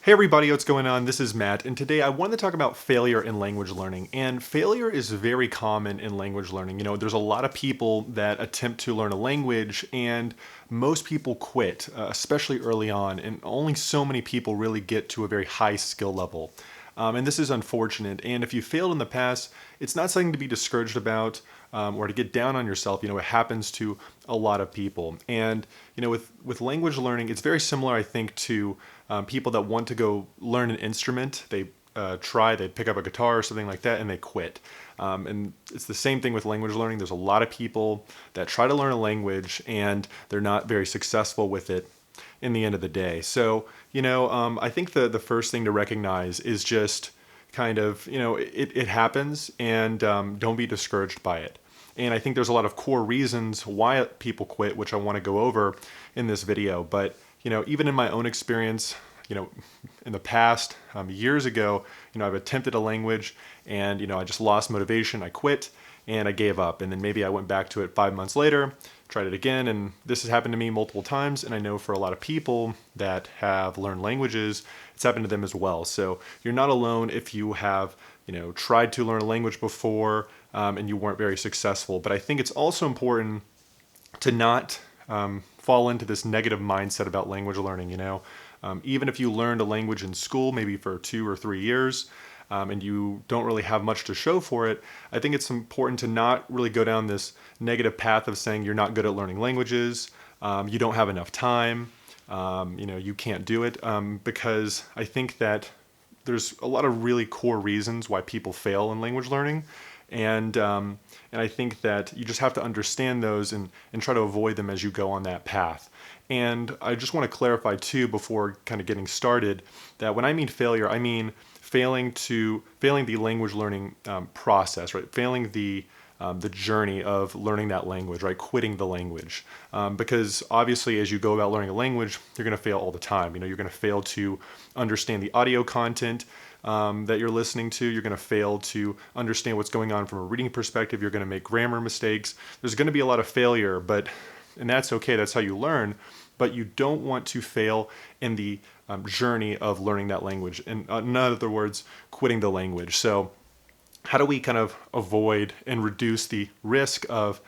Hey everybody, what's going on? This is Matt, and today I wanted to talk about failure in language learning. And failure is very common in language learning. There's a lot of people that attempt to learn a language, and most people quit, especially early on, and only so many people really get to a very high skill level. And this is unfortunate. And if you failed in the past, it's not something to be discouraged about or to get down on yourself. It happens to a lot of people. And with language learning, it's very similar, I think, to people that want to go learn an instrument. They they pick up a guitar or something like that, and they quit. And it's the same thing with language learning. There's a lot of people that try to learn a language, and they're not very successful with it in the end of the day. So, I think the first thing to recognize is just kind of, it happens, and don't be discouraged by it. And I think there's a lot of core reasons why people quit, which I want to go over in this video. But, even in my own experience, in the past, years ago, I've attempted a language and, I just lost motivation. I quit and I gave up. And then maybe I went back to it 5 months later, tried it again. And this has happened to me multiple times. And I know for a lot of people that have learned languages, it's happened to them as well. So you're not alone if you have, tried to learn a language before and you weren't very successful. But I think it's also important to not fall into this negative mindset about language learning. Even if you learned a language in school, maybe for 2 or 3 years, and you don't really have much to show for it, I think it's important to not really go down this negative path of saying you're not good at learning languages, you don't have enough time, you can't do it, because I think that there's a lot of really core reasons why people fail in language learning. And I think that you just have to understand those and try to avoid them as you go on that path. And I just want to clarify too, before kind of getting started, that when I mean failure, I mean failing the language learning process, right? Failing the journey of learning that language, right? Quitting the language. Because obviously as you go about learning a language, you're going to fail all the time. You're going to fail to understand the audio content that you're listening to. You're going to fail to understand what's going on from a reading perspective. You're going to make grammar mistakes. There's going to be a lot of failure, and that's okay. That's how you learn. But you don't want to fail in the journey of learning that language. In other words, quitting the language. So how do we kind of avoid and reduce the risk of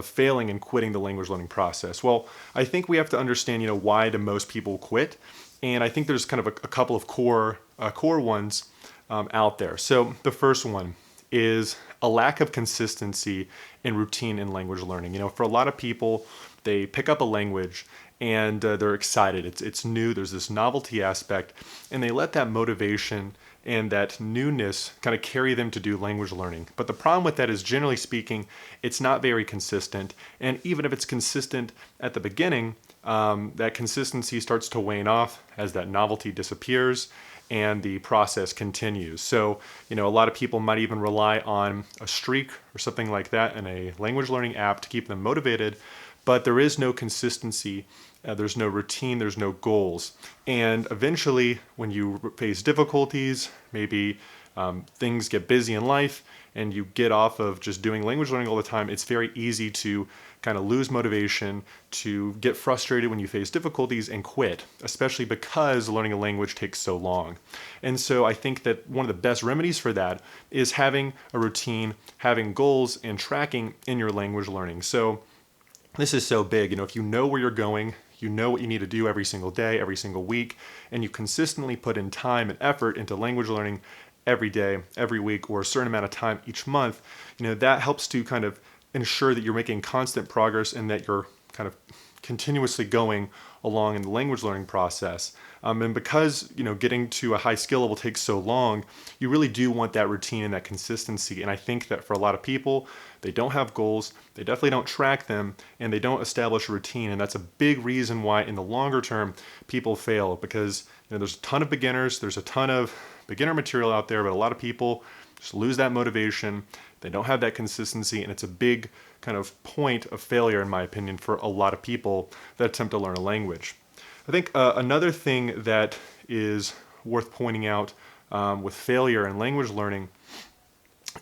failing and quitting the language learning process? Well, I think we have to understand, why do most people quit? And I think there's kind of a couple of core ones out there. So the first one is a lack of consistency and routine in language learning. For a lot of people, they pick up a language and they're excited. It's new. There's this novelty aspect, and they let that motivation and that newness kind of carry them to do language learning. But the problem with that is, generally speaking, it's not very consistent. And even if it's consistent at the beginning, that consistency starts to wane off as that novelty disappears and the process continues. So, a lot of people might even rely on a streak or something like that in a language learning app to keep them motivated, but there is no consistency, there's no routine, there's no goals. And eventually, when you face difficulties, maybe things get busy in life, and you get off of just doing language learning all the time, it's very easy to kind of lose motivation, to get frustrated when you face difficulties and quit, especially because learning a language takes so long. And so I think that one of the best remedies for that is having a routine, having goals, and tracking in your language learning. So this is so big. If you know where you're going, you know what you need to do every single day, every single week, and you consistently put in time and effort into language learning every day, every week, or a certain amount of time each month, that helps to kind of ensure that you're making constant progress and that you're kind of continuously going along in the language learning process. And because, getting to a high skill level takes so long, you really do want that routine and that consistency. And I think that for a lot of people, they don't have goals, they definitely don't track them, and they don't establish a routine. And that's a big reason why in the longer term, people fail, because there's a ton of beginners, there's a ton of beginner material out there, but a lot of people just lose that motivation. They don't have that consistency, and it's a big kind of point of failure, in my opinion, for a lot of people that attempt to learn a language. I think another thing that is worth pointing out with failure in language learning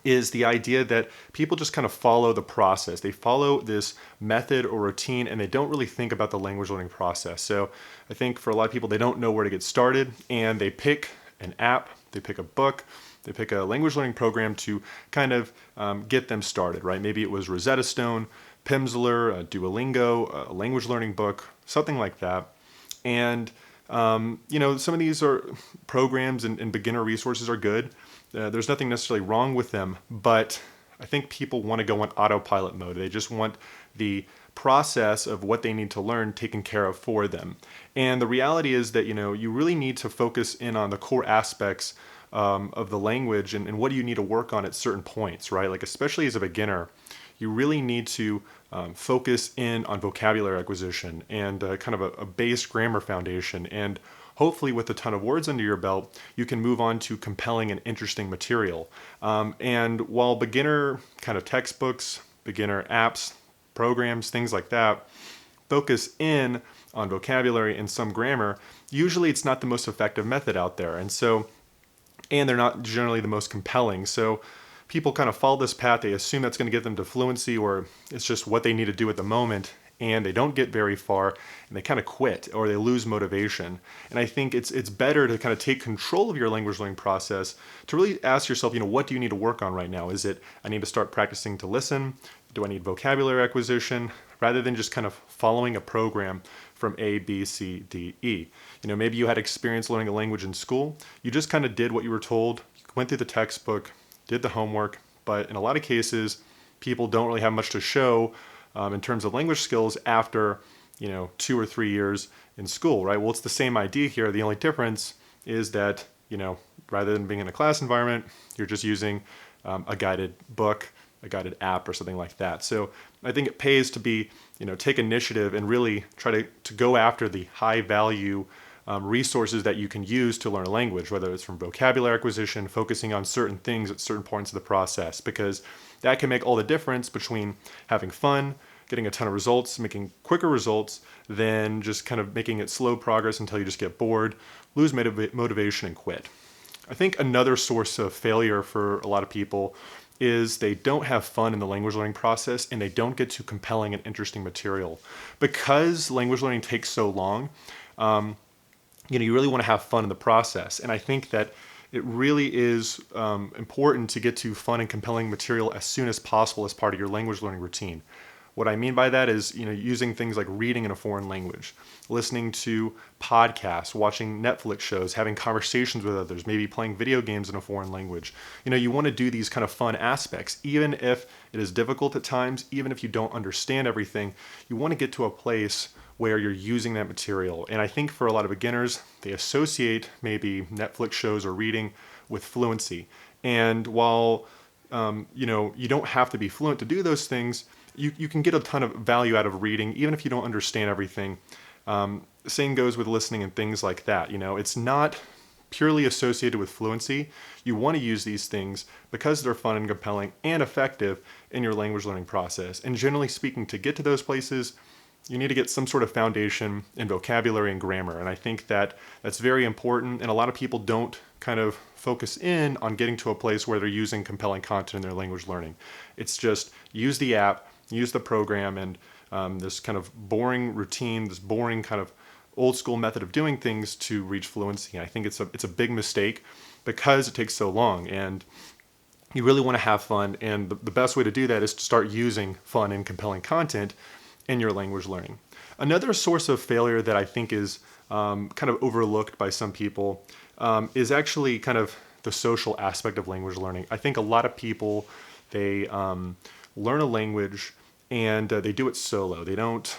is the idea that people just kind of follow the process. They follow this method or routine and they don't really think about the language learning process. So I think for a lot of people, they don't know where to get started and they pick an app, they pick a book, they pick a language learning program to kind of get them started, right? Maybe it was Rosetta Stone, Pimsleur, Duolingo, a language learning book, something like that. And some of these are programs and beginner resources are good. There's nothing necessarily wrong with them, but I think people want to go on autopilot mode. They just want the process of what they need to learn taken care of for them. And the reality is that, you really need to focus in on the core aspects of the language and what do you need to work on at certain points, right? Like, especially as a beginner, you really need to focus in on vocabulary acquisition and kind of a base grammar foundation. And hopefully with a ton of words under your belt, you can move on to compelling and interesting material. And while beginner kind of textbooks, beginner apps, programs, things like that, focus in on vocabulary and some grammar, usually it's not the most effective method out there. And they're not generally the most compelling. So people kind of follow this path. They assume that's going to get them to fluency, or it's just what they need to do at the moment, and they don't get very far, and they kind of quit or they lose motivation. And I think it's better to kind of take control of your language learning process, to really ask yourself, what do you need to work on right now? Is it, I need to start practicing to listen? Do I need vocabulary acquisition? Rather than just kind of following a program from A, B, C, D, E. Maybe you had experience learning a language in school. You just kind of did what you were told, went through the textbook, did the homework, but in a lot of cases, people don't really have much to show in terms of language skills after, 2 or 3 years in school, right? Well, it's the same idea here. The only difference is that, rather than being in a class environment, you're just using a guided book, a guided app, or something like that. So I think it pays to take initiative and really try to go after the high value resources that you can use to learn a language, whether it's from vocabulary acquisition, focusing on certain things at certain points of the process, because that can make all the difference between having fun, getting a ton of results, making quicker results, than just kind of making it slow progress until you just get bored, lose motivation, and quit. I think another source of failure for a lot of people is they don't have fun in the language learning process and they don't get to compelling and interesting material. Because language learning takes so long, you really want to have fun in the process. And I think that it really is important to get to fun and compelling material as soon as possible as part of your language learning routine. What I mean by that is, using things like reading in a foreign language, listening to podcasts, watching Netflix shows, having conversations with others, maybe playing video games in a foreign language. You want to do these kind of fun aspects, even if it is difficult at times, even if you don't understand everything. You want to get to a place where you're using that material. And I think for a lot of beginners, they associate maybe Netflix shows or reading with fluency. And while you don't have to be fluent to do those things, you can get a ton of value out of reading, even if you don't understand everything. Same goes with listening and things like that. It's not purely associated with fluency. You want to use these things because they're fun and compelling and effective in your language learning process. And generally speaking, to get to those places, you need to get some sort of foundation in vocabulary and grammar. And I think that that's very important. And a lot of people don't kind of focus in on getting to a place where they're using compelling content in their language learning. It's just use the app, use the program, and this kind of boring routine, this boring kind of old school method of doing things to reach fluency. And I think it's a big mistake because it takes so long. And you really want to have fun. And the best way to do that is to start using fun and compelling content in your language learning. Another source of failure that I think is kind of overlooked by some people is actually kind of the social aspect of language learning. I think a lot of people, they learn a language and they do it solo. They don't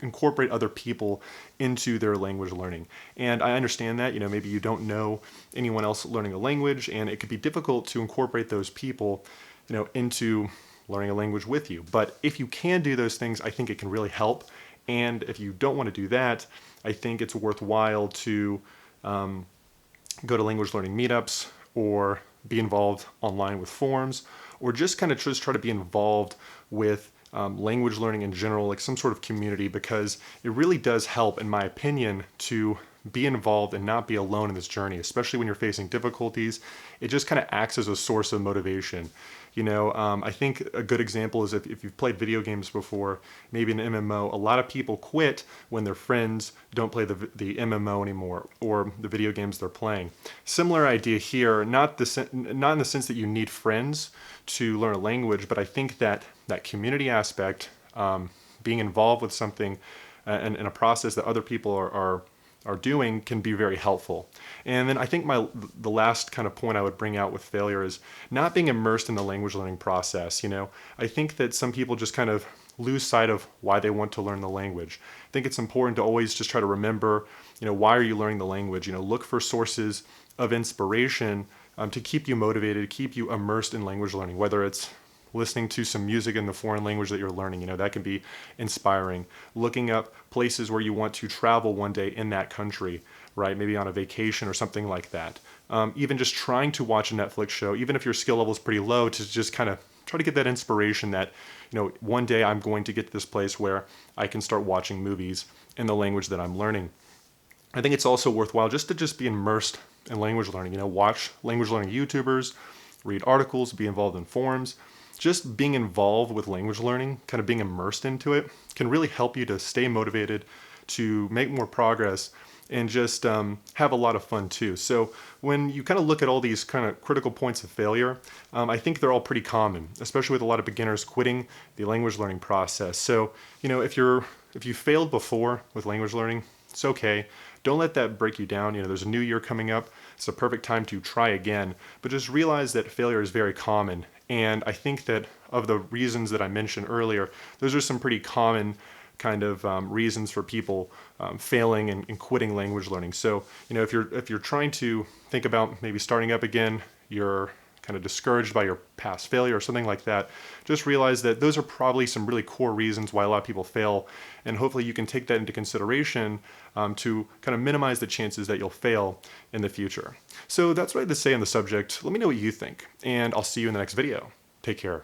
incorporate other people into their language learning. And I understand that, maybe you don't know anyone else learning a language, and it could be difficult to incorporate those people, into learning a language with you. But if you can do those things, I think it can really help. And if you don't want to do that, I think it's worthwhile to go to language learning meetups or be involved online with forums, or just kind of just try to be involved with language learning in general, like some sort of community, because it really does help, in my opinion, to be involved and not be alone in this journey, especially when you're facing difficulties. It just kind of acts as a source of motivation. I think a good example is if you've played video games before, maybe an MMO, a lot of people quit when their friends don't play the MMO anymore or the video games they're playing. Similar idea here, not in the sense that you need friends to learn a language, but I think that community aspect, being involved with something and in a process that other people are doing can be very helpful. And then I think the last kind of point I would bring out with failure is not being immersed in the language learning process. I think that some people just kind of lose sight of why they want to learn the language. I think it's important to always just try to remember, why are you learning the language? Look for sources of inspiration to keep you motivated, keep you immersed in language learning, whether it's listening to some music in the foreign language that you're learning, that can be inspiring. Looking up places where you want to travel one day in that country, right? Maybe on a vacation or something like that. Even just trying to watch a Netflix show, even if your skill level is pretty low, to just kind of try to get that inspiration that, one day I'm going to get to this place where I can start watching movies in the language that I'm learning. I think it's also worthwhile just to be immersed in language learning. Watch language learning YouTubers, read articles, be involved in forums. Just being involved with language learning, kind of being immersed into it, can really help you to stay motivated, to make more progress, and just have a lot of fun too. So when you kind of look at all these kind of critical points of failure, I think they're all pretty common, especially with a lot of beginners quitting the language learning process. So, if you failed before with language learning, it's okay. Don't let that break you down. There's a new year coming up. It's a perfect time to try again. But just realize that failure is very common. And I think that of the reasons that I mentioned earlier, those are some pretty common kind of reasons for people failing and quitting language learning. So, if you're trying to think about maybe starting up again, you're kind of discouraged by your past failure or something like that, just realize that those are probably some really core reasons why a lot of people fail. And hopefully you can take that into consideration to kind of minimize the chances that you'll fail in the future. So that's what I had to say on the subject. Let me know what you think, and I'll see you in the next video. Take care.